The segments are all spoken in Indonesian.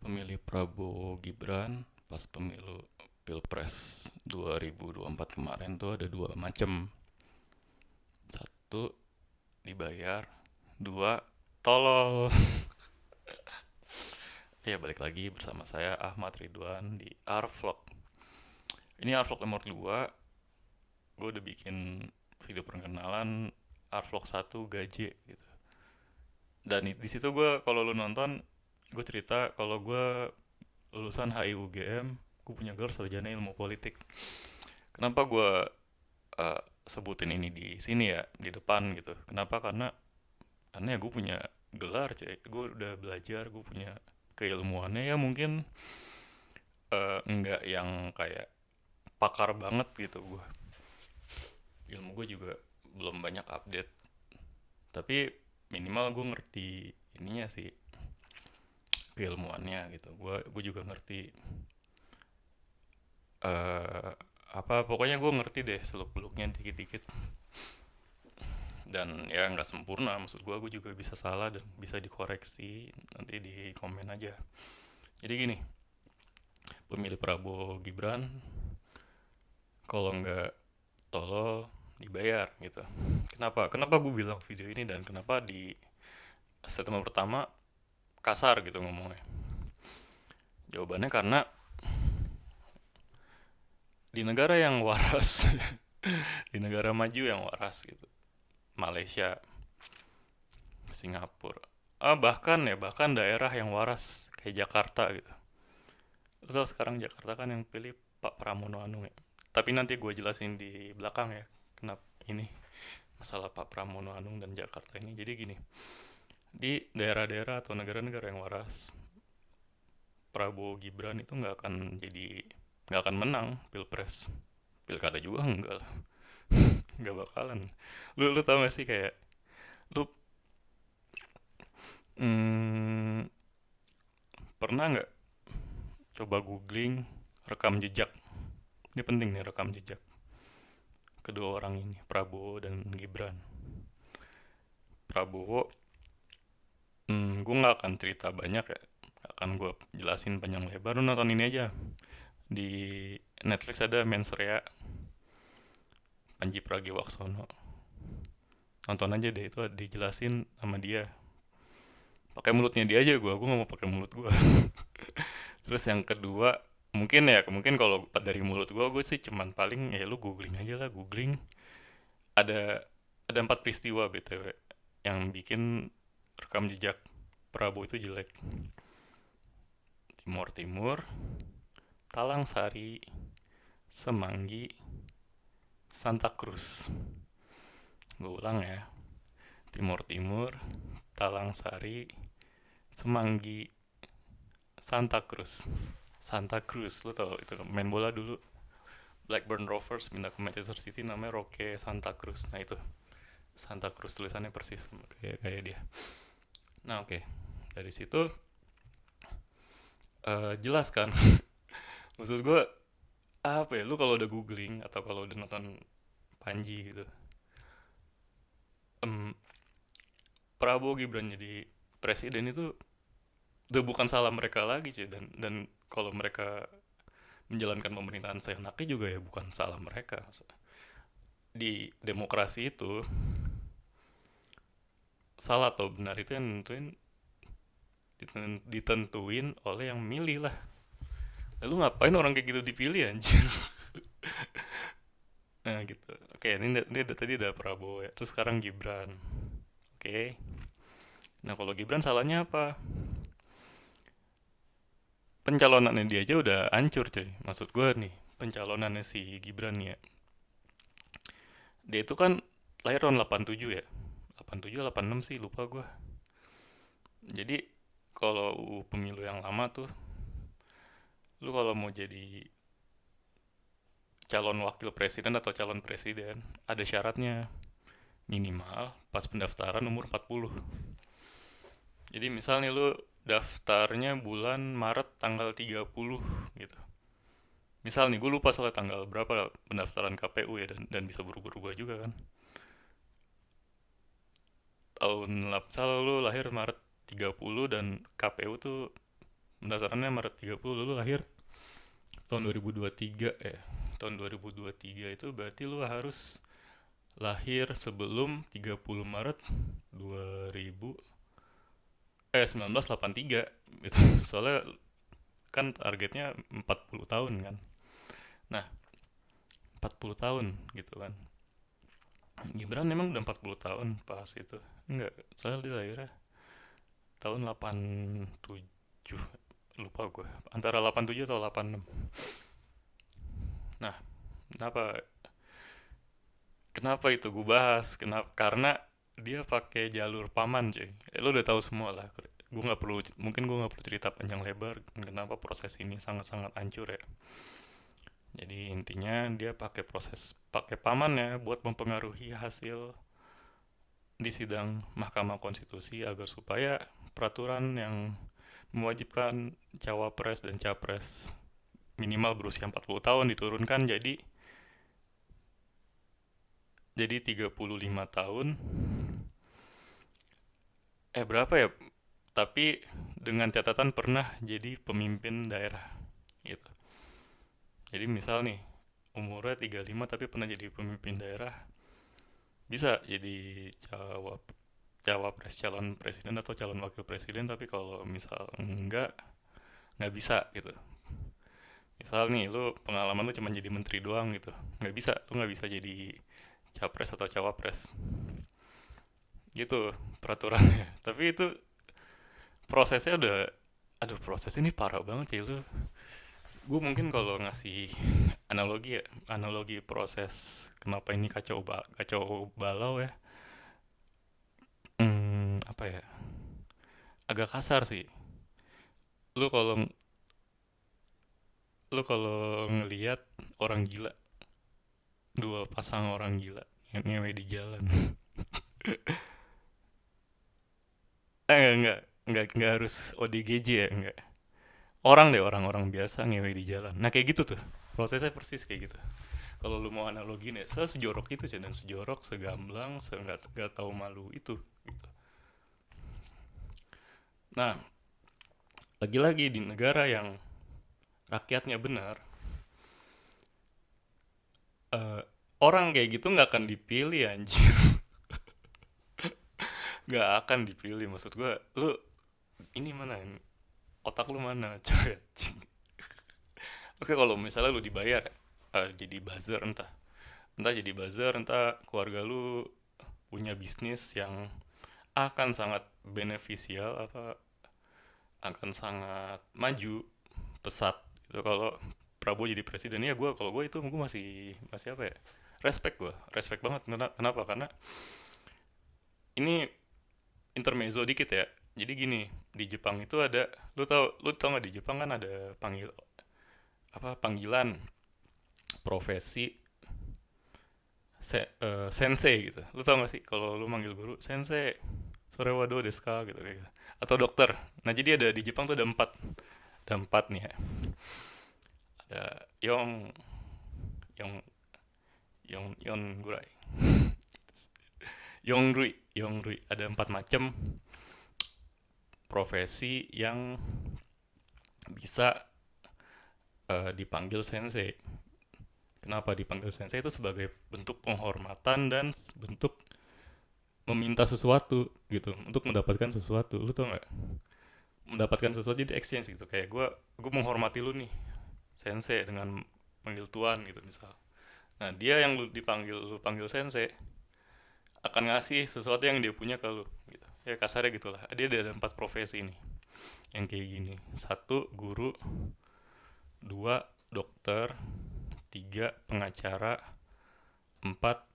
Pemilih Prabowo Gibran pas pemilu Pilpres 2024 kemarin tuh ada dua macam. Satu, dibayar. Dua, tolol. Ya, balik lagi bersama saya Ahmad Ridwan di Arvlog. Ini Arvlog nomor 2. Gue udah bikin video perkenalan Arvlog 1 gaje gitu. Dan di situ gue kalau lu nonton, gue cerita kalau gue lulusan HIUGM, gue punya gelar sarjana ilmu politik. Kenapa gue sebutin ini di sini ya, di depan gitu? Kenapa? Karena ya gue punya gelar, cuy. Gue udah belajar, gue punya keilmuannya ya mungkin nggak yang kayak pakar banget gitu gue. Ilmu gue juga belum banyak update, tapi minimal gue ngerti ininya sih, keilmuannya gitu. Gue juga ngerti eh apa pokoknya gue ngerti deh seluk beluknya dikit-dikit. Dan ya nggak sempurna, maksud gue juga bisa salah dan bisa dikoreksi, nanti di komen aja. Jadi gini, pemilih Prabowo Gibran kalau nggak tolol dibayar gitu. Kenapa gue bilang video ini dan kenapa di statement pertama kasar gitu ngomongnya? Jawabannya karena di negara yang waras, di negara maju yang waras gitu, Malaysia, Singapura, bahkan daerah yang waras kayak Jakarta gitu. So sekarang Jakarta kan yang pilih Pak Pramono Anung ya. Tapi nanti gue jelasin di belakang ya kenapa ini masalah Pak Pramono Anung dan Jakarta ini. Jadi gini, di daerah-daerah atau negara-negara yang waras, Prabowo Gibran itu nggak akan menang pilpres. Pilkada juga enggak lah, nggak bakalan. Lu tau gak sih kayak lu hmm, pernah nggak coba googling rekam jejak? Ini penting nih, rekam jejak kedua orang ini, Prabowo dan Gibran. Prabowo, gue nggak akan cerita banyak ya, nggak akan gue jelasin panjang lebar. Lu nonton ini aja di Netflix, ada Mensrea Panji Pragiwaksono. Nonton aja deh, itu dijelasin sama dia. Pakai mulutnya dia aja, gue nggak mau pakai mulut gue. Terus yang kedua, mungkin kalau dari mulut gue sih cuman paling ya lu googling aja lah, googling. Ada 4 peristiwa btw yang bikin rekam jejak Prabowo itu jelek. Timur Timur, Talang Sari, Semanggi, Santa Cruz. Gue ulang ya. Timur Timur, Talang Sari, Semanggi, Santa Cruz. Santa Cruz, lo tau itu main bola dulu. Blackburn Rovers pindah ke Manchester City, namanya Roque Santa Cruz. Nah itu Santa Cruz, tulisannya persis kayak dia. Nah oke, dari situ jelas kan. Maksud gue apa ya, lu kalau udah googling atau kalau udah nonton Panji gitu, em, Prabowo Gibran jadi presiden itu udah bukan salah mereka lagi sih. Dan kalau mereka menjalankan pemerintahan seenaknya juga ya bukan salah mereka. Di demokrasi itu salah atau benar itu yang ditentuin oleh yang milih lah. Lalu ngapain orang kayak gitu dipilih anjir? Nah gitu. Oke, ini tadi ada Prabowo ya. Terus sekarang Gibran. Oke. Nah kalau Gibran salahnya apa? Pencalonannya dia aja udah hancur coy. Maksud gue nih, pencalonannya si Gibran ya. Dia itu kan lahir tahun 87 ya. 87 86 sih, lupa gue. Jadi kalau pemilu yang lama tuh, lu kalau mau jadi calon wakil presiden atau calon presiden, ada syaratnya. Minimal pas pendaftaran umur 40. Jadi misal nih lu daftarnya bulan Maret tanggal 30 gitu. Misal nih, gue lupa soal tanggal berapa pendaftaran KPU ya, dan bisa berubah-ubah juga kan. Misal lu lahir Maret 30 dan KPU tuh pendaftarannya Maret 30, lu lahir tahun 2023 tahun 2023 itu berarti lu harus lahir sebelum 30 Maret 2000 1983 gitu. Soalnya kan targetnya 40 tahun kan. Nah, 40 tahun gitu kan. Gibran emang udah 40 tahun pas itu. Enggak, soalnya dia lahirnya tahun 87. Lupa gue. Antara 87 atau 86. Nah, kenapa kenapa itu gue bahas? Kenapa? Karena dia pakai jalur paman, cuy. Lo udah tahu semua lah. Gue nggak perlu, mungkin gue nggak perlu cerita panjang lebar kenapa proses ini sangat-sangat hancur ya. Jadi intinya dia pakai paman ya buat mempengaruhi hasil di sidang Mahkamah Konstitusi agar supaya peraturan yang mewajibkan cawapres dan capres minimal berusia 40 tahun diturunkan jadi 35 tahun. Berapa ya? Tapi dengan catatan pernah jadi pemimpin daerah gitu. Jadi misal nih umurnya 35 tapi pernah jadi pemimpin daerah, bisa jadi cawapres calon presiden atau calon wakil presiden. Tapi kalau misal nggak bisa gitu. Misal nih lu pengalaman lu cuma jadi menteri doang gitu, lu nggak bisa jadi capres atau cawapres gitu peraturannya. Tapi itu prosesnya udah, aduh proses ini parah banget sih lu. Gue mungkin kalau ngasih analogi proses kenapa ini kacau balau ya. Apa ya, agak kasar sih. Lu kalau lu kalau ngelihat orang gila, dua pasang orang gila yang ngewe di jalan. Enggak harus ODGJ ya, enggak. Orang deh, orang-orang biasa ngewe di jalan. Nah kayak gitu tuh, prosesnya persis kayak gitu. Kalau lu mau analogi nih, sejorok itu dan sejorok, segamblang, nggak tahu malu itu gitu. Nah, lagi-lagi di negara yang rakyatnya benar, eh, orang kayak gitu nggak akan dipilih anjir. Nggak akan dipilih, maksud gua lu ini mana, otak lu mana coy. Oke, kalau misalnya lu dibayar jadi buzzer, entah jadi buzzer, entah keluarga lu punya bisnis yang akan sangat beneficial, akan sangat maju pesat gitu. Kalau Prabowo jadi presiden ya, kalau gue itu gue masih masih apa ya, respect banget. Kenapa? Karena ini intermezzo dikit ya. Jadi gini, di Jepang itu ada, lu tau nggak, di Jepang kan ada panggilan profesi sensei gitu. Lu tau gak sih kalau lu manggil guru sensei, sore wado desu ka gitu kayak gitu. Atau dokter. Nah, jadi ada di Jepang tuh ada empat nih ya. Ada Yong Yong Yonggurai, Yongrui. Ada empat macam profesi yang bisa dipanggil sensei. Kenapa dipanggil sensei? Itu sebagai bentuk penghormatan dan bentuk meminta sesuatu gitu, untuk mendapatkan sesuatu. Lu tau nggak? Mendapatkan sesuatu jadi exchange gitu. Kayak gue menghormati lu nih, sensei, dengan panggil tuan gitu misal. Nah, dia yang lu panggil sensei akan ngasih sesuatu yang dia punya ke lu gitu. Ya kasarnya gitulah. Dia ada empat profesi nih yang kayak gini. Satu, guru. Dua, dokter. Tiga, pengacara. Empat,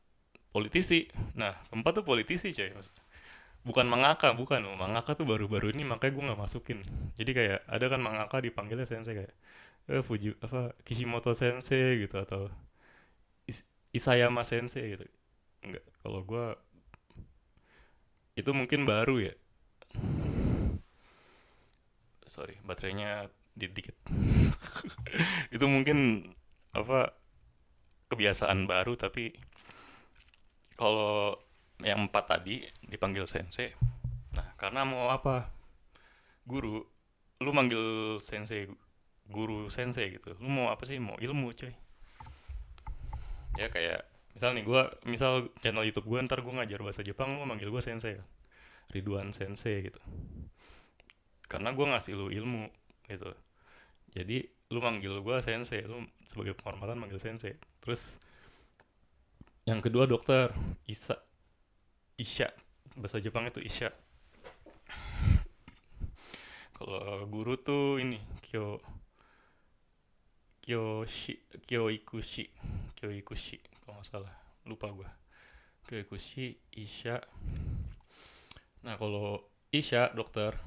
politisi. Nah, keempat tuh politisi coy. Bukan mangaka, bukan loh. Mangaka tuh baru-baru ini, makanya gue nggak masukin. Jadi kayak ada kan mangaka dipanggilnya sensei, kayak Kishimoto sensei gitu, atau Isayama sensei gitu. Enggak, kalau gue itu mungkin baru ya. Sorry, baterainya dikit. Itu mungkin apa, kebiasaan baru. Tapi kalau yang empat tadi dipanggil sensei, nah karena mau apa, guru, lu manggil sensei, guru sensei gitu, lu mau apa sih, mau ilmu coy. Ya kayak misal nih gue, misal channel YouTube gue ntar gue ngajar bahasa Jepang, lu manggil gue sensei kan, Ridwan sensei gitu, karena gue ngasih lu ilmu gitu. Jadi lu manggil gue sensei, lu sebagai penghormatan manggil sensei. Terus yang kedua dokter, Isa, Isya, bahasa Jepang itu Isya. Kalau guru tuh ini Kyoshi, Kyoikushi, Kyoikushi kalau nggak salah, lupa gue. Kyoikushi, Isya. Nah kalau Isya dokter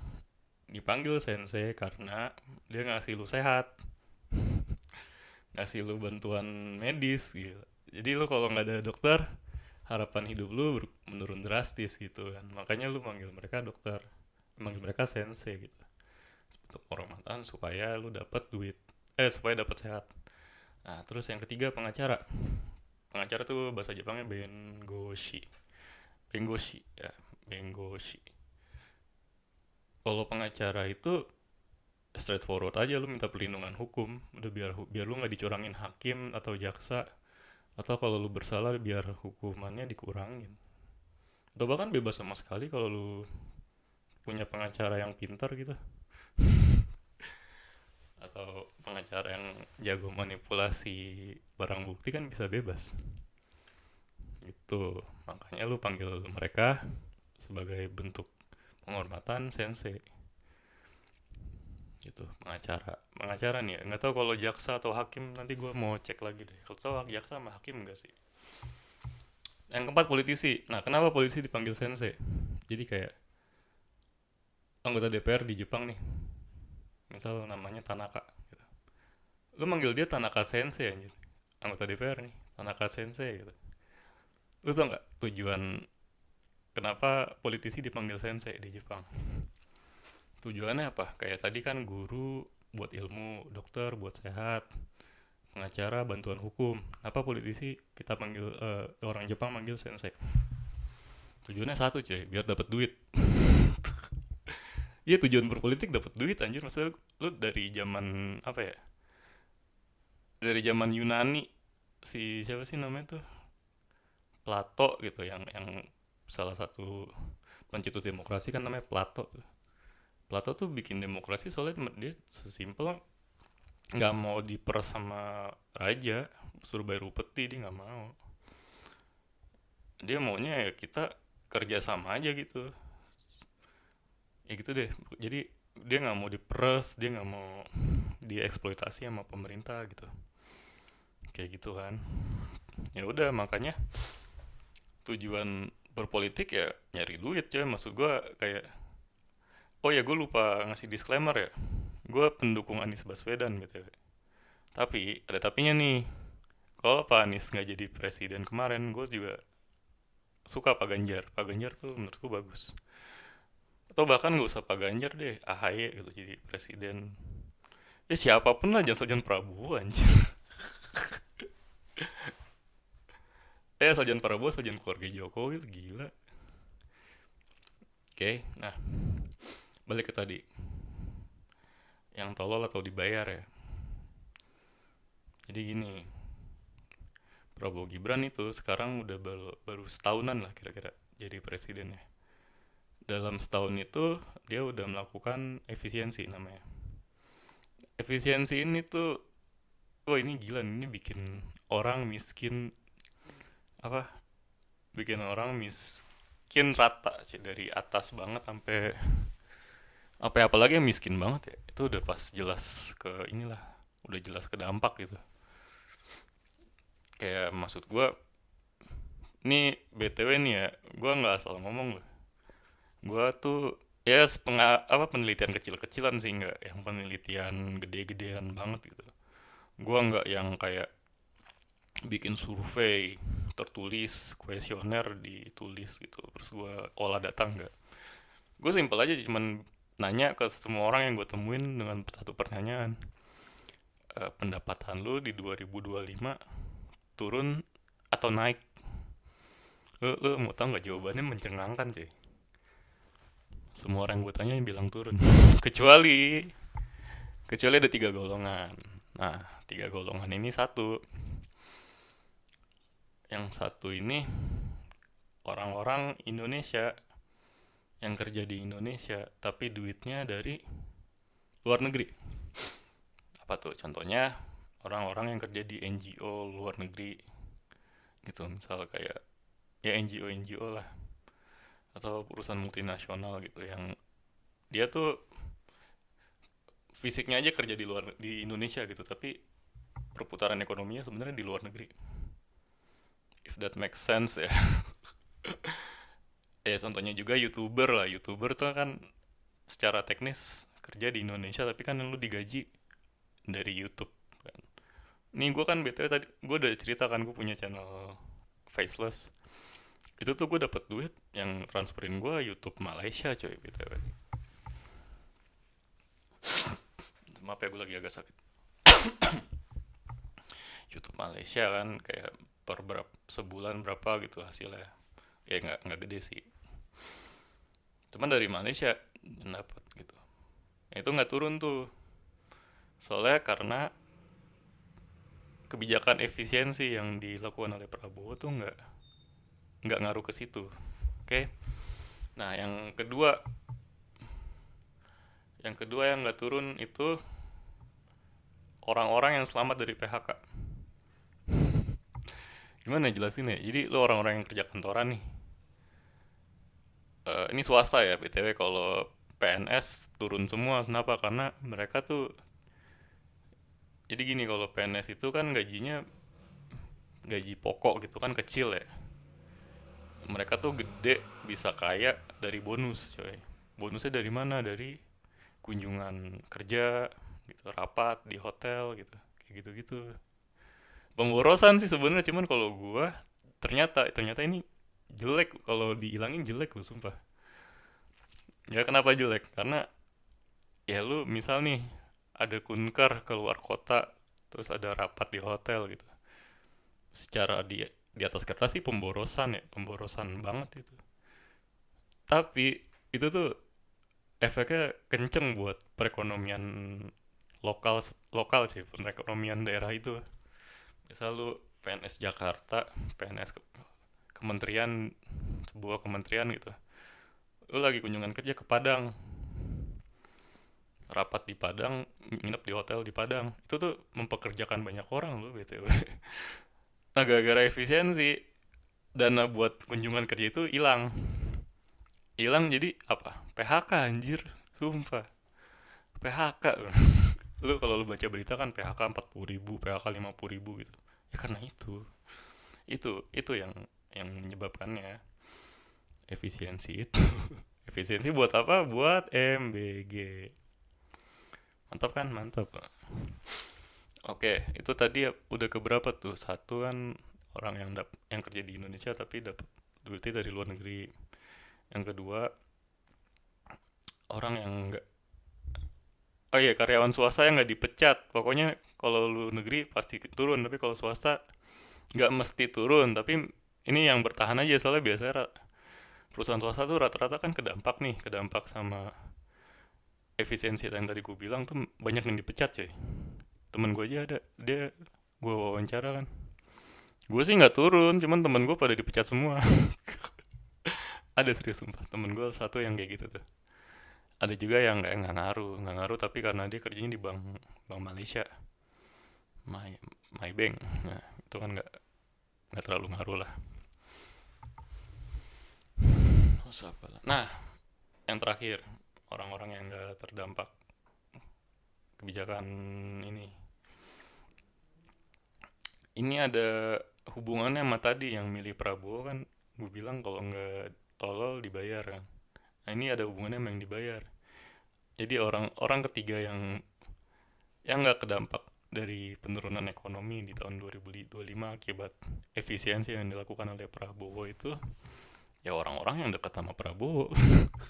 dipanggil sensei karena dia ngasih lu sehat, ngasih lu bantuan medis gitu. Jadi lu kalau nggak ada dokter, harapan hidup lu menurun drastis gitu kan. Makanya lu manggil mereka dokter, manggil mereka sensei gitu. Untuk penghormatan supaya lu dapat duit, supaya dapat sehat. Nah terus yang ketiga pengacara. Pengacara tuh bahasa Jepangnya bengoshi, bengoshi ya, bengoshi. Kalau pengacara itu straightforward aja, lu minta perlindungan hukum, udah biar biar lu nggak dicurangin hakim atau jaksa, atau kalau lu bersalah biar hukumannya dikurangin, atau bahkan bebas sama sekali kalau lu punya pengacara yang pintar gitu, atau pengacara yang jago manipulasi barang bukti kan bisa bebas itu. Makanya lu panggil mereka sebagai bentuk penghormatan sensei gitu. Pengacara nih ya, nggak tahu kalau jaksa atau hakim, nanti gue mau cek lagi deh kalau tahu jaksa sama hakim enggak sih. Yang keempat politisi. Nah kenapa polisi dipanggil sensei? Jadi kayak anggota DPR di Jepang nih, misal namanya Tanaka gitu. Lu manggil dia Tanaka sensei anjir, anggota DPR nih, Tanaka sensei gitu. Lu tau nggak tujuan kenapa politisi dipanggil sensei di Jepang? Tujuannya apa? Kayak tadi kan guru buat ilmu, dokter buat sehat, pengacara bantuan hukum. Apa politisi kita panggil, orang Jepang manggil sensei? Tujuannya satu cuy, biar dapat duit. Iya tujuan berpolitik dapat duit anjir. Maksudnya lu dari zaman apa ya? Dari zaman Yunani, si siapa sih namanya tuh? Plato gitu, yang salah satu pencetus demokrasi kan namanya Plato. Plato tuh bikin demokrasi soalnya dia sesimpel nggak mau diperas sama raja, suruh bayar upeti dia nggak mau. Dia maunya ya kita kerja sama aja gitu, ya gitu deh. Jadi dia nggak mau diperas, dia nggak mau dieksploitasi sama pemerintah gitu, kayak gitu kan. Ya udah makanya tujuan berpolitik ya nyari duit coy. Maksud gua kayak, oh ya gue lupa ngasih disclaimer ya, gue pendukung Anies Baswedan gitu. Tapi ada tapinya nih, kalau Pak Anies nggak jadi presiden kemarin, gue juga suka Pak Ganjar. Pak Ganjar tuh menurutku bagus. Atau bahkan nggak usah Pak Ganjar deh, AHY gitu jadi presiden. Ya siapapun lah, jangan Prabowo anjir. Sajian Prabowo, sajian keluarga Jokowi, gila. Oke, nah balik ke tadi, yang tolol atau dibayar ya. Jadi gini, Prabowo Gibran itu sekarang udah baru setahunan lah kira-kira jadi presidennya. Dalam setahun itu dia udah melakukan efisiensi namanya. Efisiensi ini tuh, wah ini gila, ini bikin orang miskin, apa? Bikin orang miskin rata sih, dari atas banget sampai apa ya, apalagi yang miskin banget ya. Itu udah pas jelas ke inilah, udah jelas ke dampak gitu. Kayak maksud gua, ini BTW nih ya, gua nggak asal ngomong loh. Gua tuh ya apa penelitian kecil-kecilan sih, nggak yang penelitian gede-gedean banget gitu. Gua nggak yang kayak bikin survei tertulis, kuesioner ditulis gitu terus gua olah data, nggak. Gue simpel aja, cuman nanya ke semua orang yang gue temuin dengan satu pertanyaan. Pendapatan lu di 2025 turun atau naik? Lu mau tau nggak jawabannya? Mencengangkan cuy. Semua orang gue tanya yang bilang turun. Kecuali Kecuali ada tiga golongan. Nah, tiga golongan ini satu. Yang satu ini orang-orang Indonesia yang kerja di Indonesia, tapi duitnya dari luar negeri. Apa tuh? Contohnya orang-orang yang kerja di NGO luar negeri gitu. Misal kayak ya NGO NGO lah atau perusahaan multinasional gitu yang dia tuh fisiknya aja kerja di Indonesia gitu, tapi perputaran ekonominya sebenarnya di luar negeri. If that makes sense ya. Ya contohnya juga YouTuber lah. YouTuber tuh kan secara teknis kerja di Indonesia tapi kan lu digaji dari YouTube kan. Nih gue kan BTW tadi gue udah cerita kan gue punya channel Faceless. Itu tuh gue dapat duit yang transferin gue YouTube Malaysia coy BTW. Maaf ya gue lagi agak sakit. YouTube Malaysia kan kayak per berapa sebulan berapa gitu hasilnya. Ya nggak gede sih. Cuman dari Malaysia dapat gitu. Itu nggak turun tuh. Soalnya karena kebijakan efisiensi yang dilakukan oleh Prabowo tuh nggak ngaruh ke situ. Oke. Nah, yang kedua yang nggak turun itu orang-orang yang selamat dari PHK. Gimana jelasin ya? Jadi lo orang-orang yang kerja kantoran nih. Ini swasta ya, BTW kalau PNS turun semua. Kenapa? Karena mereka tuh jadi gini, kalau PNS itu kan gajinya gaji pokok gitu kan kecil ya. Mereka tuh gede bisa kaya dari bonus, coy. Bonusnya dari mana? Dari kunjungan kerja gitu, rapat di hotel gitu. Kayak gitu-gitu. Pemborosan sih sebenarnya, cuman kalau gua ternyata ternyata ini jelek, kalau dihilangin jelek loh sumpah. Ya kenapa jelek? Karena ya lu misal nih ada kunker keluar kota terus ada rapat di hotel gitu. Secara di atas kertas sih pemborosan ya, pemborosan banget itu. Tapi itu tuh efeknya kenceng buat perekonomian lokal lokal sih, perekonomian daerah itu. Misal lu PNS Jakarta, PNS kementerian, sebuah kementerian gitu. Lu lagi kunjungan kerja ke Padang, rapat di Padang, nginep di hotel di Padang. Itu tuh mempekerjakan banyak orang loh BTW. Nah, gara-gara efisiensi, dana buat kunjungan kerja itu hilang. Hilang jadi apa? PHK anjir, sumpah. PHK. Lu kalau lu baca berita kan PHK 40.000, PHK 50.000 gitu. Ya karena itu yang menyebabkannya efisiensi itu. Efisiensi buat apa? Buat MBG. Mantap kan? Mantap. Oke, itu tadi udah keberapa tuh? Satu kan orang yang kerja di Indonesia tapi dapat duitnya dari luar negeri. Yang kedua, orang yang nggak, oh iya, karyawan swasta yang nggak dipecat. Pokoknya kalau lu negeri pasti turun, tapi kalau swasta nggak mesti turun. Tapi ini yang bertahan aja, soalnya biasanya perusahaan swasta tuh rata-rata kan kedampak nih, kedampak sama efisiensi yang tadi gue bilang tuh banyak yang dipecat coy. Temen gue aja ada, gue wawancara kan. Gue sih nggak turun, cuman temen gue pada dipecat semua. Ada serius sumpah, temen gue satu yang kayak gitu tuh. Ada juga yang nggak ngaruh tapi karena dia kerjanya di bank bank Malaysia, my my bank. Nah, itu kan nggak terlalu ngaruh lah. Terus apa lah? Nah, yang terakhir, orang-orang yang nggak terdampak kebijakan ini. Ini ada hubungannya sama tadi yang milih Prabowo kan, gue bilang kalau nggak tolol dibayar kan. Nah, ini ada hubungannya sama yang dibayar. Jadi orang-orang ketiga yang nggak kedampak dari penurunan ekonomi di tahun 2025 akibat efisiensi yang dilakukan oleh Prabowo itu ya orang-orang yang dekat sama Prabowo.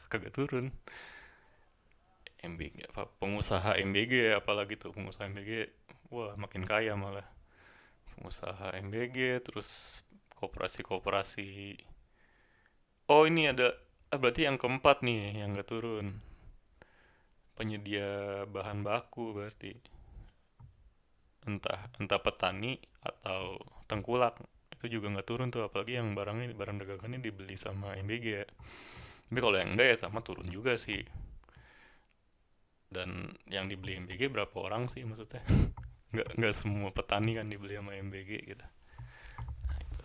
Kagak turun. MBG apa pengusaha MBG, apalagi tuh pengusaha MBG, wah makin kaya malah. Pengusaha MBG terus koperasi-koperasi. Oh ini ada, berarti yang keempat nih yang gak turun. penyedia bahan baku berarti, entah entah petani atau tengkulak, itu juga nggak turun tuh, apalagi yang barang dagangannya dibeli sama MBG ya. Tapi kalau yang enggak ya sama turun juga sih. Dan yang dibeli MBG berapa orang sih maksudnya? Nggak semua petani kan dibeli sama MBG gitu. Nah, itu.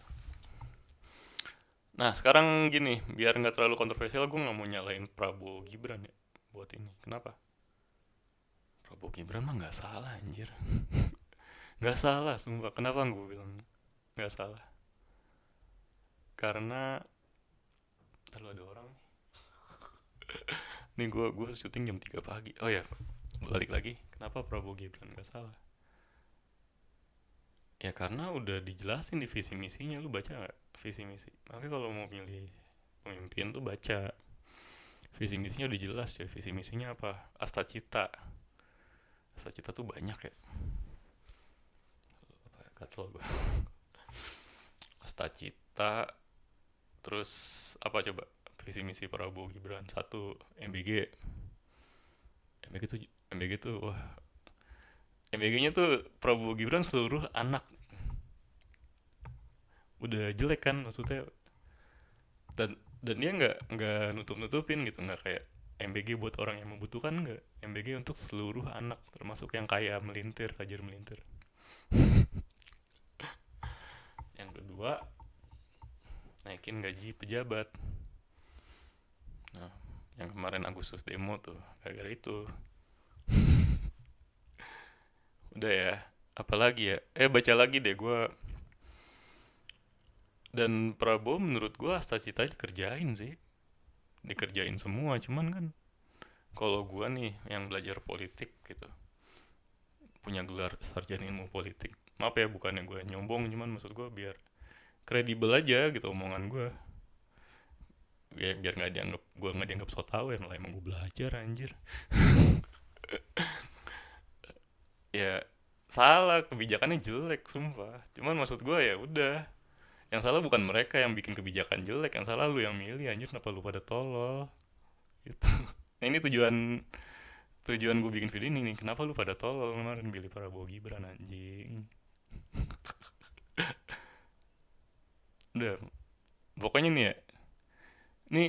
Nah, sekarang gini, biar nggak terlalu kontroversial, gue nggak mau nyalain Prabowo Gibran ya buat ini. Kenapa? Prabowo Gibran mah nggak salah anjir. Nggak salah, sumpah. Kenapa gue bilang nggak salah? Karena kalau ada orang nih, gue syuting jam 3 pagi. Oh ya, balik lagi. Kenapa Prabowo Gibran nggak salah? Ya karena udah dijelasin di visi misinya, lu baca nggak visi misi? Makanya kalau mau milih pemimpin tuh baca visi misinya, udah jelas ya visi misinya apa. Asta Cita, Asta Cita tuh banyak ya. Apa ya, gatel gue. Asta Cita, terus apa coba visi misi Prabowo Gibran? Satu, MBG. MBG tuh MBG tuh wah, MBG-nya tuh Prabowo Gibran seluruh anak, udah jelek kan maksudnya. Dan dia nggak nutup nutupin gitu, nggak kayak MBG buat orang yang membutuhkan, nggak. MBG untuk seluruh anak, termasuk yang kaya melintir, tajir melintir. Yang kedua, naikin gaji pejabat. Nah, yang kemarin Agustus demo tuh gara-gara itu. Udah ya, apalagi ya, baca lagi deh gue. Dan Prabowo menurut gue asta cita dikerjain sih, dikerjain semua. Cuman kan kalau gue nih yang belajar politik gitu, punya gelar sarjana ilmu politik, maaf ya bukannya gue nyombong, cuman maksud gue biar kredibel aja gitu omongan gue. Biar nggak dianggap gue nggak dianggap so tau ya, malah emang gue belajar anjir. Ya salah, kebijakannya jelek sumpah, cuman maksud gue ya udah, yang salah bukan mereka yang bikin kebijakan jelek, yang salah lu yang milih anjir, kenapa lu pada tolol gitu. Nah ini tujuan tujuan gue bikin video ini nih, kenapa lu pada tolol kemarin pilih Prabowo Gibran anjing. Udah, pokoknya nih ya, ini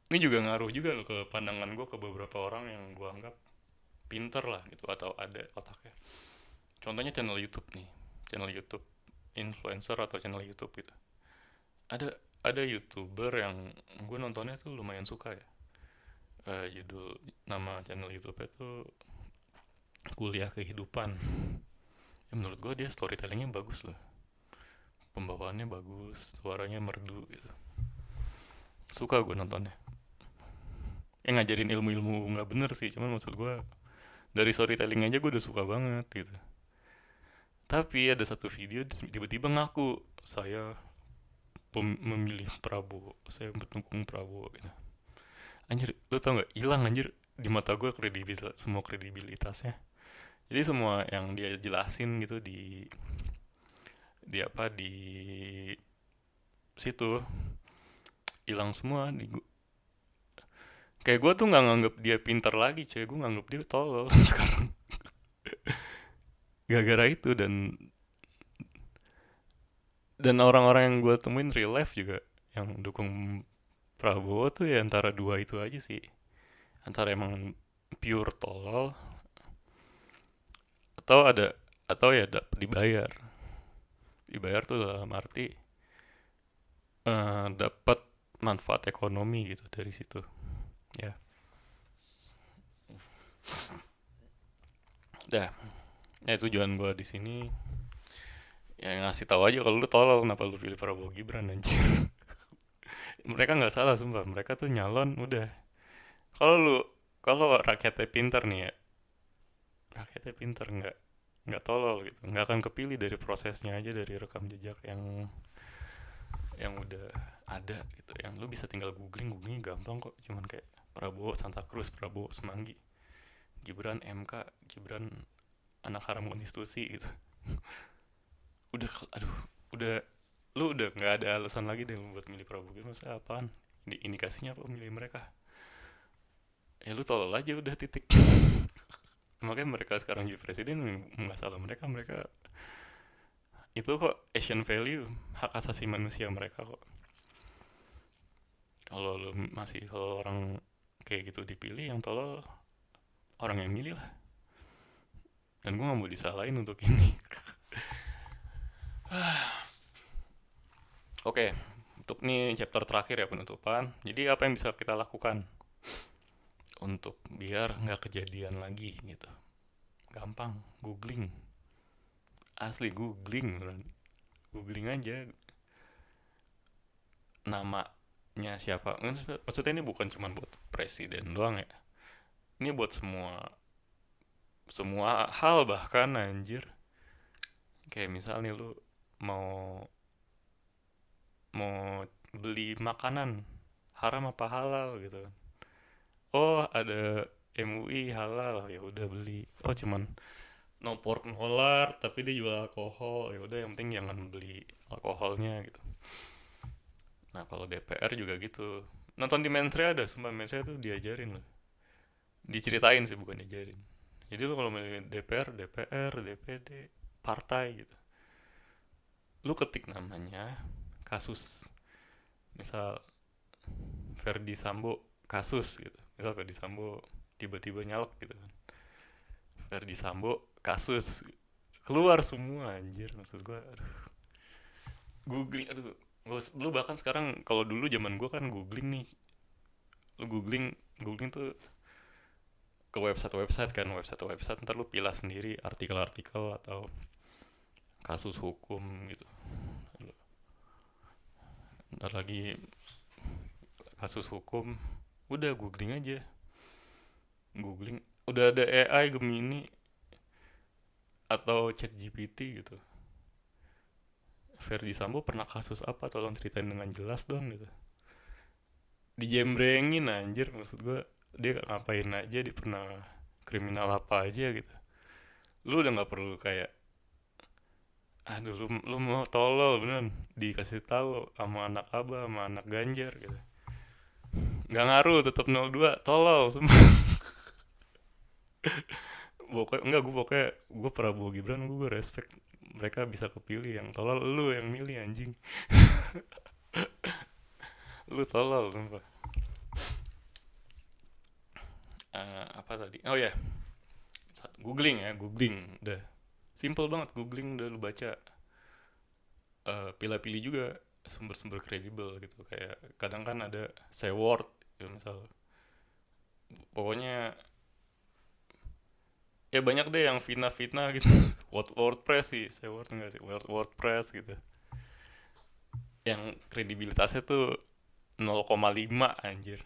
ini juga ngaruh juga loh ke pandangan gue ke beberapa orang yang gue anggap pinter lah gitu atau ada otaknya. Contohnya channel YouTube nih, channel YouTube influencer atau channel YouTube gitu. Ada YouTuber yang gue nontonnya tuh lumayan suka ya. Judul nama channel YouTube-nya tuh Kuliah Kehidupan. Ya, menurut gue dia storytellingnya bagus loh, pembawaannya bagus, suaranya merdu gitu. Suka gue nontonnya. Ngajarin ilmu-ilmu nggak bener sih, cuman maksud gue dari storytelling aja gue udah suka banget gitu. Tapi ada satu video tiba-tiba ngaku saya memilih Prabowo, saya mendukung Prabowo gitu. Anjir, lu tau nggak? Hilang anjir di mata gue kredibilitas, semua kredibilitasnya. Jadi semua yang dia jelasin gitu di apa di situ hilang semua kayak gue tuh nggak nganggep dia pinter lagi, cuy. Gue nganggep dia tolol sekarang gara-gara itu. Dan orang-orang yang gue temuin real life juga yang dukung Prabowo tuh ya antara dua itu aja sih, antara emang pure tolol atau ada atau ya dibayar. Dibayar tuh dalam arti dapat manfaat ekonomi gitu dari situ ya. Dah, ya tujuan gue di sini ya ngasih tahu aja kalau lu tolol kenapa lu pilih Prabowo Gibran anjir. Mereka nggak salah sumpah, mereka tuh nyalon udah. Kalau lu kalau rakyatnya pinter nih ya, rakyatnya pinter, nggak tolol gitu, nggak akan kepilih dari prosesnya aja, dari rekam jejak yang udah ada gitu, yang lu bisa tinggal googling gampang kok, cuman kayak Prabowo Santa Cruz, Prabowo Semanggi, Gibran MK, Gibran anak haram konstitusi gitu. Udah, aduh, udah, lu udah nggak ada alasan lagi deh buat milih Prabowo gitu. Masa apaan, indikasinya apa milih mereka. ya lu tolol aja udah titik. Makanya mereka sekarang jadi presiden, nggak salah mereka, mereka itu kok Asian value, hak asasi manusia mereka kok. Kalau lu masih, kalau orang kayak gitu dipilih, yang tolol orang yang milih lah. Dan gue nggak mau disalahin untuk ini. Oke, untuk nih chapter terakhir ya, penutupan. Jadi apa yang bisa kita lakukan untuk biar nggak kejadian lagi gitu? Gampang, googling. Asli googling, beneran. Googling aja namanya siapa. Maksudnya ini bukan cuma buat presiden doang ya. Ini buat semua semua hal bahkan, anjir. Kayak misalnya lu mau mau beli makanan, haram apa halal gitu. Oh, ada MUI halal, ya udah beli. Oh, cuman no pork no lard tapi dia jual alkohol, ya udah yang penting jangan beli alkoholnya gitu. Nah, kalau DPR juga gitu. Nonton di Mentre ada, sumpah Mentre tuh diajarin loh. Diceritain sih, bukan diajarin. Jadi lu kalau milih DPR, DPR, DPD, partai gitu. Lu ketik namanya, kasus. Misal Ferdi Sambo kasus gitu. Misal Ferdi Sambo tiba-tiba nyalek gitu kan. Ferdi Sambo kasus, keluar semua anjir, maksud gua. Aduh, googling, aduh. Lu bahkan sekarang, kalau dulu zaman gua kan googling nih, lu googling googling tuh ke website-website kan, website-website ntar lu pilih sendiri artikel-artikel atau kasus hukum gitu. Ntar lagi kasus hukum, udah googling aja, googling. Udah ada AI Gemini atau Chat GPT gitu. Ferdi Sambo pernah kasus apa, tolong ceritain dengan jelas dong gitu. Dijembrengin anjir, maksud gua dia ngapain aja, dia pernah kriminal apa aja gitu. Lu udah nggak perlu kayak, aduh lu mau tolol beneran dikasih tahu sama anak abah sama anak Ganjar gitu. Nggak ngaruh, tetap 02, tolol semua. Pokoknya enggak, gue pokoknya gue Prabowo Gibran, gue respect mereka bisa kepilih. Yang tolol lu yang milih anjing. Lu tolol sumpah. Apa tadi, oh ya, googling ya, googling udah simple banget. Googling udah lu baca, pilih-pilih juga sumber-sumber kredibel gitu. Kayak kadang kan ada Seword ya misal. Pokoknya ya banyak deh yang fitnah-fitnah gitu. WordPress sih, Seword enggak sih, WordPress gitu. Yang kredibilitasnya tuh 0,5 anjir,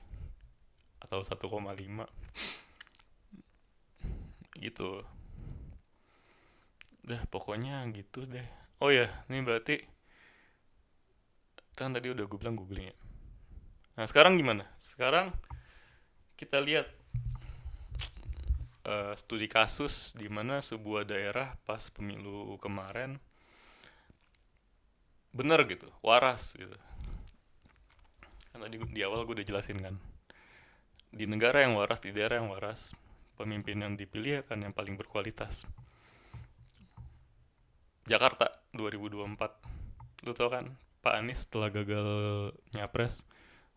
atau 1,5 gitu. Dah pokoknya gitu deh. Oh ya, ini berarti kan tadi udah gue bilang googling ya. Nah sekarang gimana? Sekarang kita lihat studi kasus di mana sebuah daerah pas pemilu kemarin bener gitu, waras gitu. Kan tadi di awal gue udah jelasin kan. Di negara yang waras, di daerah yang waras, pemimpin yang dipilih akan yang paling berkualitas. Jakarta 2024. Lu tau kan, Pak Anies setelah gagal nyapres,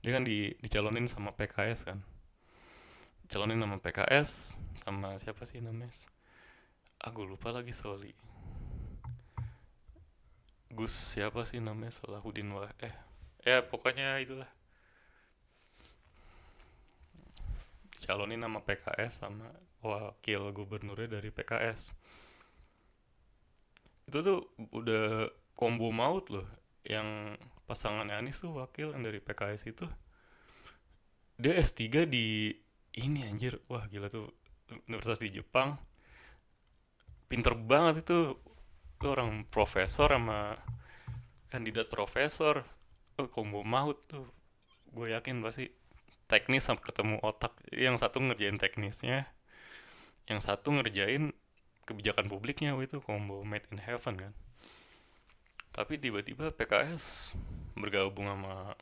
dia kan dicalonin sama PKS kan. Calonin sama PKS, sama siapa sih namanya? Gue lupa lagi, sorry. Gus siapa sih namanya, Salahuddin Wah. Ya pokoknya itulah. Calonin nama PKS sama wakil gubernurnya dari PKS. Itu tuh udah combo maut loh. Yang pasangan Anies tuh wakil yang dari PKS itu, dia S3 di ini anjir. Wah gila tuh, universitas di Jepang. Pinter banget itu. Itu orang profesor sama kandidat profesor. Combo maut tuh. Gue yakin pasti teknis sama ketemu otak. Yang satu ngerjain teknisnya, yang satu ngerjain kebijakan publiknya. Itu combo made in heaven kan. Tapi tiba-tiba PKS bergabung sama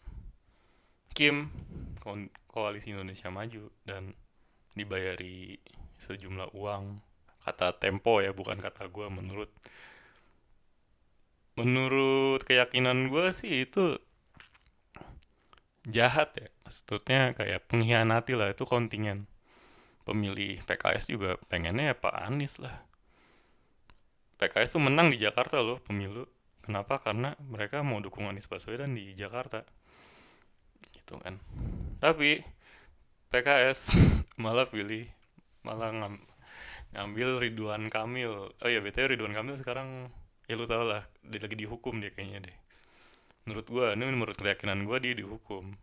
Kim, Koalisi Indonesia Maju, dan dibayari sejumlah uang. Kata Tempo ya, bukan kata gue. Menurut keyakinan gue sih itu jahat ya. Maksudnya kayak pengkhianati lah, itu kontingen pemilih PKS juga pengennya ya Pak Anies lah. PKS tuh menang di Jakarta loh pemilu. Kenapa? Karena mereka mau dukung Anies Baswedan di Jakarta, gitu kan. Tapi PKS malah ngambil Ridwan Kamil. Oh iya, BTW Ridwan Kamil sekarang ya lu tau lah, dia lagi dihukum dia kayaknya deh. Menurut gua, ini menurut keyakinan gua, dia dihukum.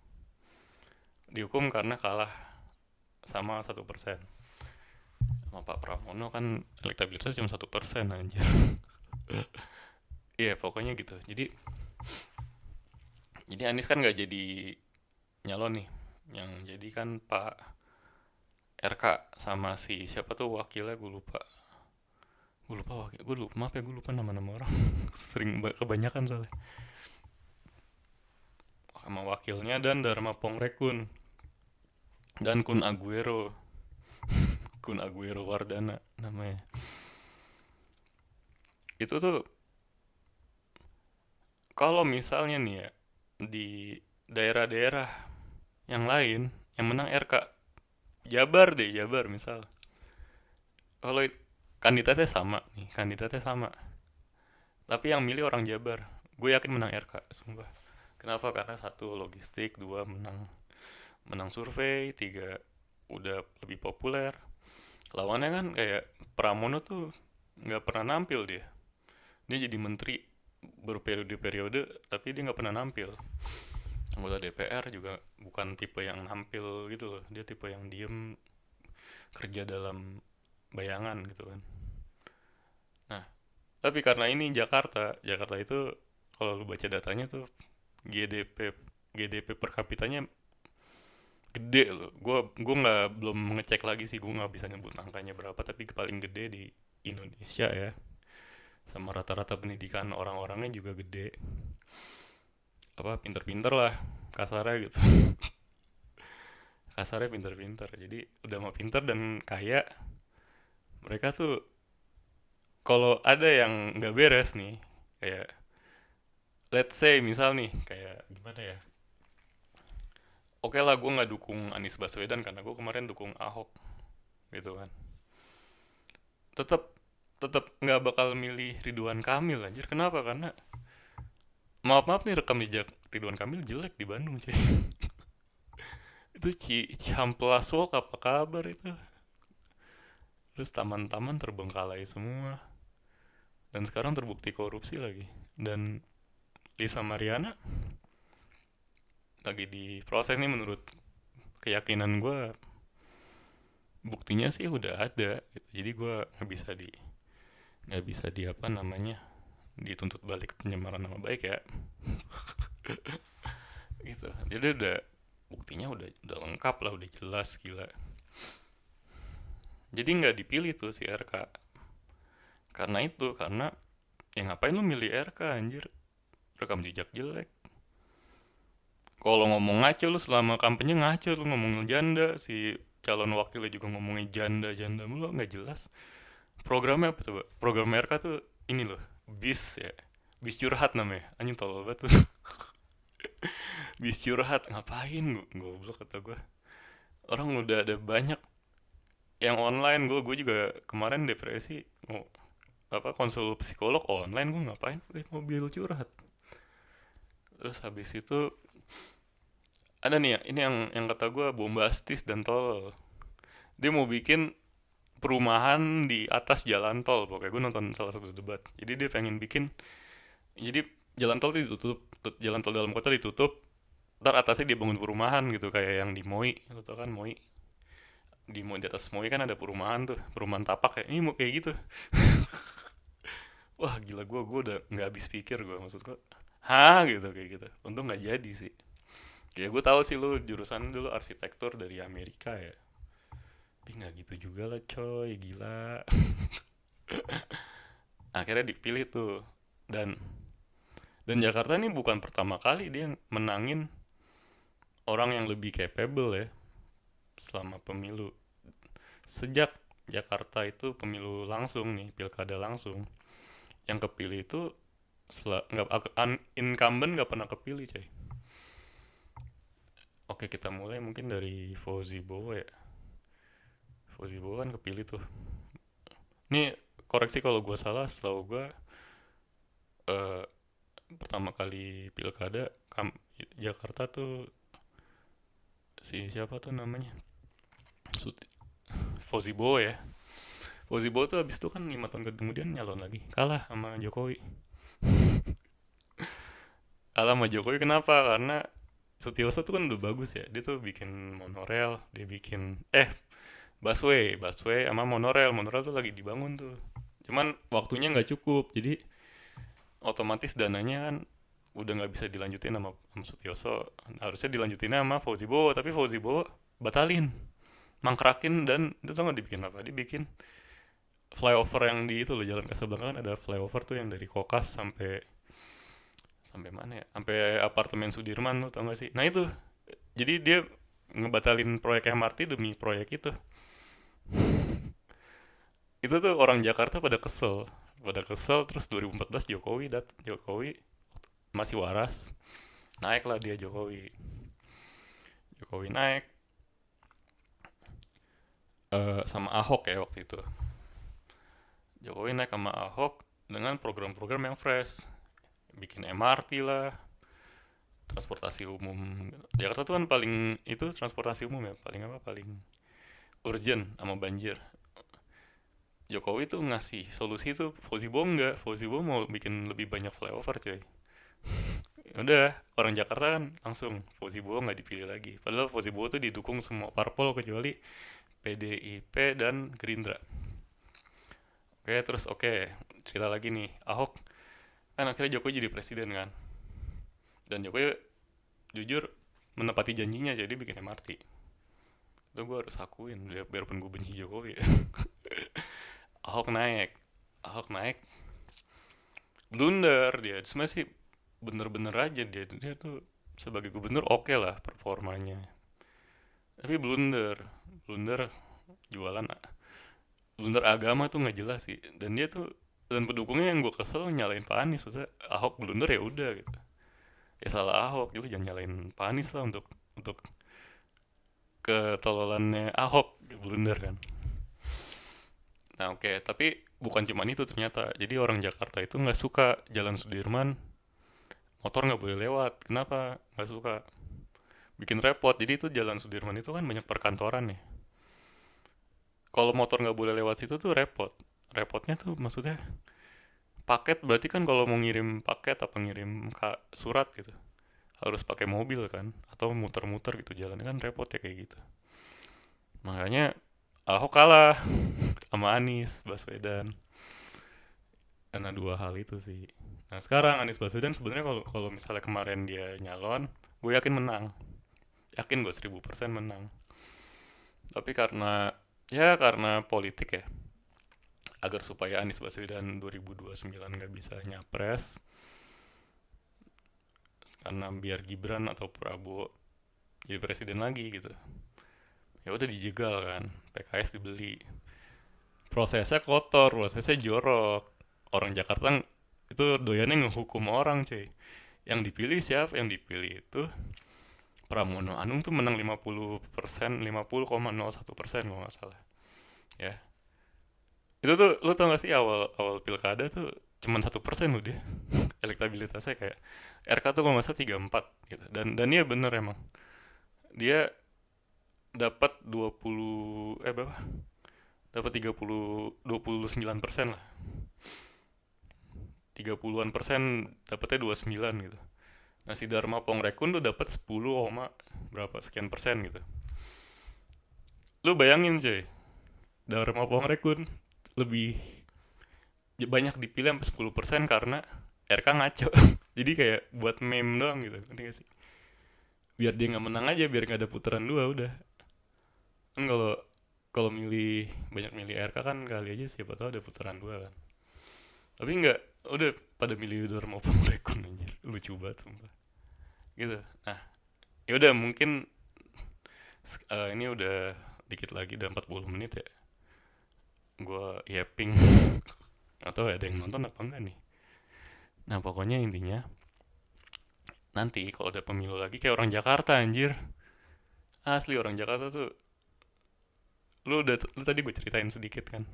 Dihukum karena kalah sama 1%. Sama Pak Pramono kan elektabilitas cuma 1% anjir. Iya pokoknya gitu. Jadi Anies kan nggak jadi nyalon nih. Yang jadi kan Pak RK sama si siapa tuh wakilnya, gue lupa, maaf ya, gue lupa nama-nama orang. Kebanyakan soalnya. Sama wakilnya dan Dharma Pongrekun dan Kun Aguero Wardana namanya. Itu tuh kalau misalnya nih ya, di daerah-daerah yang lain yang menang RK, Jabar misal, kalau kandidatnya sama tapi yang milih orang Jabar, gue yakin menang RK, sumpah. Kenapa? Karena satu, logistik; dua, menang survei; tiga, udah lebih populer. Lawannya kan kayak Pramono tuh nggak pernah nampil dia jadi menteri berperiode-periode tapi dia nggak pernah nampil. Anggota DPR juga bukan tipe yang nampil gitu loh, dia tipe yang diem, kerja dalam bayangan gitu kan. Nah, tapi karena ini Jakarta itu kalau lu baca datanya tuh GDP GDP per kapitanya gede loh. Gue nggak, belum ngecek lagi sih, gue nggak bisa nyebut angkanya berapa, tapi paling gede di Indonesia ya. Sama rata-rata pendidikan orang-orangnya juga gede. Apa, pinter-pinter lah kasarnya gitu. Kasarnya pinter-pinter. Jadi udah mau pinter dan kaya, mereka tuh kalau ada yang nggak beres nih, kayak let's say misal nih, kayak gimana ya, oke lah gue nggak dukung Anies Baswedan karena gue kemarin dukung Ahok gitu kan, tetap tetap nggak bakal milih Ridwan Kamil anjir. Kenapa? Karena maaf maaf nih, rekam jejak Ridwan Kamil jelek di Bandung cuy. Itu Cihamplas Walk apa kabar itu, terus taman-taman terbengkalai semua, dan sekarang terbukti korupsi lagi. Dan Lisa Mariana lagi diproses nih, menurut keyakinan gue buktinya sih udah ada gitu. Jadi gue nggak bisa di apa namanya, dituntut balik penyemaran nama baik ya. Gitu. Jadi udah, buktinya udah lengkap lah, udah jelas, gila. Jadi nggak dipilih tuh si RK karena ya ngapain lu milih RK anjir, rekam jejak jelek. Kalau ngomong ngaco, lu selama kampanye ngaco, lu ngomong janda, si calon wakilnya juga ngomongnya janda mulu, nggak jelas. Programnya apa coba? Program RK tuh ini loh, bis ya, bis curhat namanya, anjing tolol banget tuh. Bis curhat ngapain, goblok kata gue. Orang udah ada banyak yang online. Gue juga kemarin depresi, mau apa, konsul psikolog online, gue ngapain pakai mobil curhat. Terus habis itu ada nih ya, ini yang kata gue bombastis dan tolol. Dia mau bikin perumahan di atas jalan tol, pokoknya gue nonton salah satu debat. Jadi dia pengen bikin, jadi jalan tol itu ditutup, jalan tol dalam kota ditutup, ntar atasnya dia bangun perumahan gitu, kayak yang di Moi, lo tau kan Moi, di atas Moi kan ada perumahan tuh, perumahan tapak, kayak ini mau kayak gitu. Wah gila, gue udah nggak habis pikir, gue maksud gue hah gitu, kayak gitu. Untung nggak jadi sih. Kayak gue tahu sih lu jurusan dulu arsitektur dari Amerika ya, tapi nggak gitu juga lah coy, gila. Akhirnya dipilih tuh, dan Jakarta ini bukan pertama kali dia menangin orang yang lebih capable ya selama pemilu. sejak Jakarta itu pemilu langsung nih, pilkada langsung, yang kepilih itu nggak incumbent nggak pernah kepilih coy. Oke, kita mulai mungkin dari Fauzi Bowo ya. Fauzi Bowo kan kepilih tuh. Ini koreksi kalau gue salah, setahu gue eh, pertama kali pilkada Jakarta tuh si siapa tuh namanya, Sut- Fauzi Bowo ya. Fauzi Bowo tuh abis itu kan 5 tahun kemudian nyalon lagi, kalah sama Jokowi. Kalah sama Jokowi kenapa? Karena Sutioso tuh kan udah bagus ya, dia tuh bikin monorail, dia bikin busway sama monorail tuh lagi dibangun tuh. Cuman waktunya nggak cukup, jadi otomatis dananya kan udah nggak bisa dilanjutin sama Sutioso. Harusnya dilanjutin sama Fauzi Bowo, tapi Fauzi Bowo batalin, mangkrakin, dan itu tau nggak dibikin apa? Dibikin flyover yang di itu loh, Jalan Kasablanka kan ada flyover tuh yang dari Kokas sampai sampai mana ya? Sampai apartemen Sudirman tuh, tau gak sih? Nah itu, jadi dia ngebatalin proyek MRT demi proyek itu. Itu tuh orang Jakarta pada kesel terus 2014 Jokowi masih waras, naiklah dia Jokowi naik sama Ahok ya waktu itu. Jokowi naik sama Ahok dengan program-program yang fresh, bikin MRT lah, transportasi umum. Jakarta tuh kan paling itu transportasi umum ya, paling apa, paling urgent sama banjir. Jokowi tuh ngasih solusi tuh, Fauzi Bowo mau bikin lebih banyak flyover coy. Udah, orang Jakarta kan langsung Fauzi Bowo nggak dipilih lagi. Padahal Fauzi Bowo tuh didukung semua parpol kecuali PDIP dan Gerindra. Oke, terus cerita lagi nih, Ahok kan akhirnya Jokowi jadi presiden kan. Dan Jokowi jujur menepati janjinya, jadi bikin MRT. Itu gue harus akuin, biarpun gue benci Jokowi ya. Ahok naik, Ahok naik, blunder dia. Sebenarnya sih bener-bener aja dia tuh sebagai gubernur oke lah performanya. Tapi blunder jualan, blunder agama tuh nggak jelas sih. Dan dia tuh, dan pendukungnya yang gue kesel nyalain Pak Anies. Maksudnya Ahok blunder ya udah gitu. Ya salah Ahok gitu, jangan nyalain Pak Anies lah untuk ketololannya Ahok blunder kan. Nah tapi bukan cuma itu ternyata. Jadi orang Jakarta itu nggak suka Jalan Sudirman, motor nggak boleh lewat. Kenapa nggak suka? Bikin repot. Jadi itu Jalan Sudirman itu kan banyak perkantoran nih. Kalau motor nggak boleh lewat situ tuh repot. Repotnya tuh maksudnya paket, berarti kan kalau mau ngirim paket apa ngirim surat gitu harus pakai mobil kan, atau muter-muter gitu jalannya, kan repot ya kayak gitu. Makanya Ahok kalah sama Anies Baswedan karena dua hal itu sih. Nah sekarang Anies Baswedan sebenarnya kalau kalau misalnya kemarin dia nyalon, gue yakin menang, yakin gue 1000% menang. Tapi karena politik ya, agar supaya Anies Baswedan 2029 nggak bisa nyapres, karena biar Gibran atau Prabowo jadi presiden lagi gitu, ya udah dijegal kan, PKS dibeli. Prosesnya kotor, prosesnya jorok. Orang Jakarta itu doyannya ngehukum orang cuy. Yang dipilih siapa? Yang dipilih itu Pramono Anung tuh menang 50%, 50,01% kalau nggak salah. Ya, itu tuh lo tau gak sih, awal awal pilkada tuh cuman 1% loh dia. Elektabilitasnya kayak RK tuh kalau nggak salah 34 gitu. Dan dia bener emang. Dia dapat 20 berapa? Dapat 29% lah. 30-an persen dapatnya 29 gitu. Nah si Dharma Pongrekun tuh dapat 10, berapa sekian persen gitu. Lu bayangin cuy, Dharma Pongrekun lebih banyak dipilih sampai 10% karena RK ngaco. Jadi kayak buat meme doang gitu, ngerti gak sih? Biar dia nggak menang aja, biar nggak ada putaran dua udah. Kan kalau kalau banyak milih RK kan kali aja siapa tahu ada putaran dua kan. Tapi nggak, udah pada milih Dharma Pongrekun anjir. Lucu banget sumpah. Gitu. Nah, ya udah mungkin ini udah dikit lagi, udah 40 menit ya. gue yapping. Atau ada yang nonton apa enggak nih. Nah pokoknya intinya nanti kalau ada pemilu lagi kayak orang Jakarta anjir. Asli orang Jakarta tuh, lu tadi gue ceritain sedikit kan.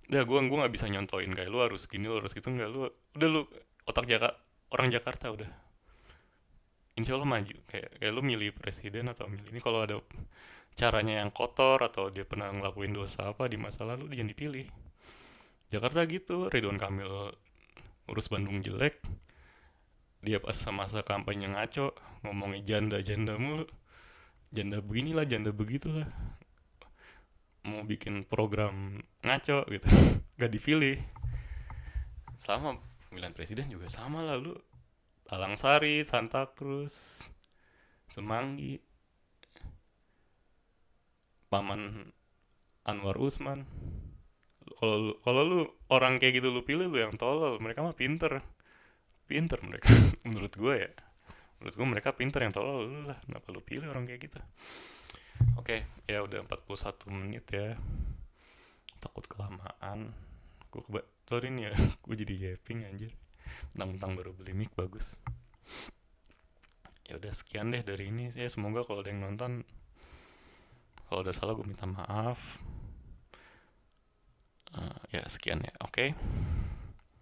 Udah gue nggak bisa nyontoin kayak lu harus gini, lu harus gitu, nggak. Lu otak Jakarta, orang Jakarta udah insya Allah maju. Kayak lu milih presiden atau milih ini kalau ada caranya yang kotor atau dia pernah ngelakuin dosa apa di masa lalu, dia jangan dipilih. Jakarta gitu, Ridwan Kamil urus Bandung jelek, dia pas masa kampanye ngaco, ngomongin janda-janda mulu, janda beginilah, janda begitulah, mau bikin program ngaco gitu. Gak dipilih. Sama pemilihan presiden juga sama lah, lu Talang Sari, Santa Cruz, Semanggi, Paman Anwar Usman. Kalau lu orang kayak gitu lu pilih, lu yang tolol. Mereka mah pinter, pinter mereka. Menurut gue ya, menurut gue mereka pinter, yang tolol lu lah. Kenapa lu pilih orang kayak gitu? Oke, ya udah 41 menit ya. Takut kelamaan. Sorry nih ya, gue jadi yapping anjir. Mentang-mentang baru beli mic bagus. Ya udah sekian deh dari ini ya, semoga kalau ada yang nonton, kalau udah salah gue minta maaf. Ya sekian ya, oke.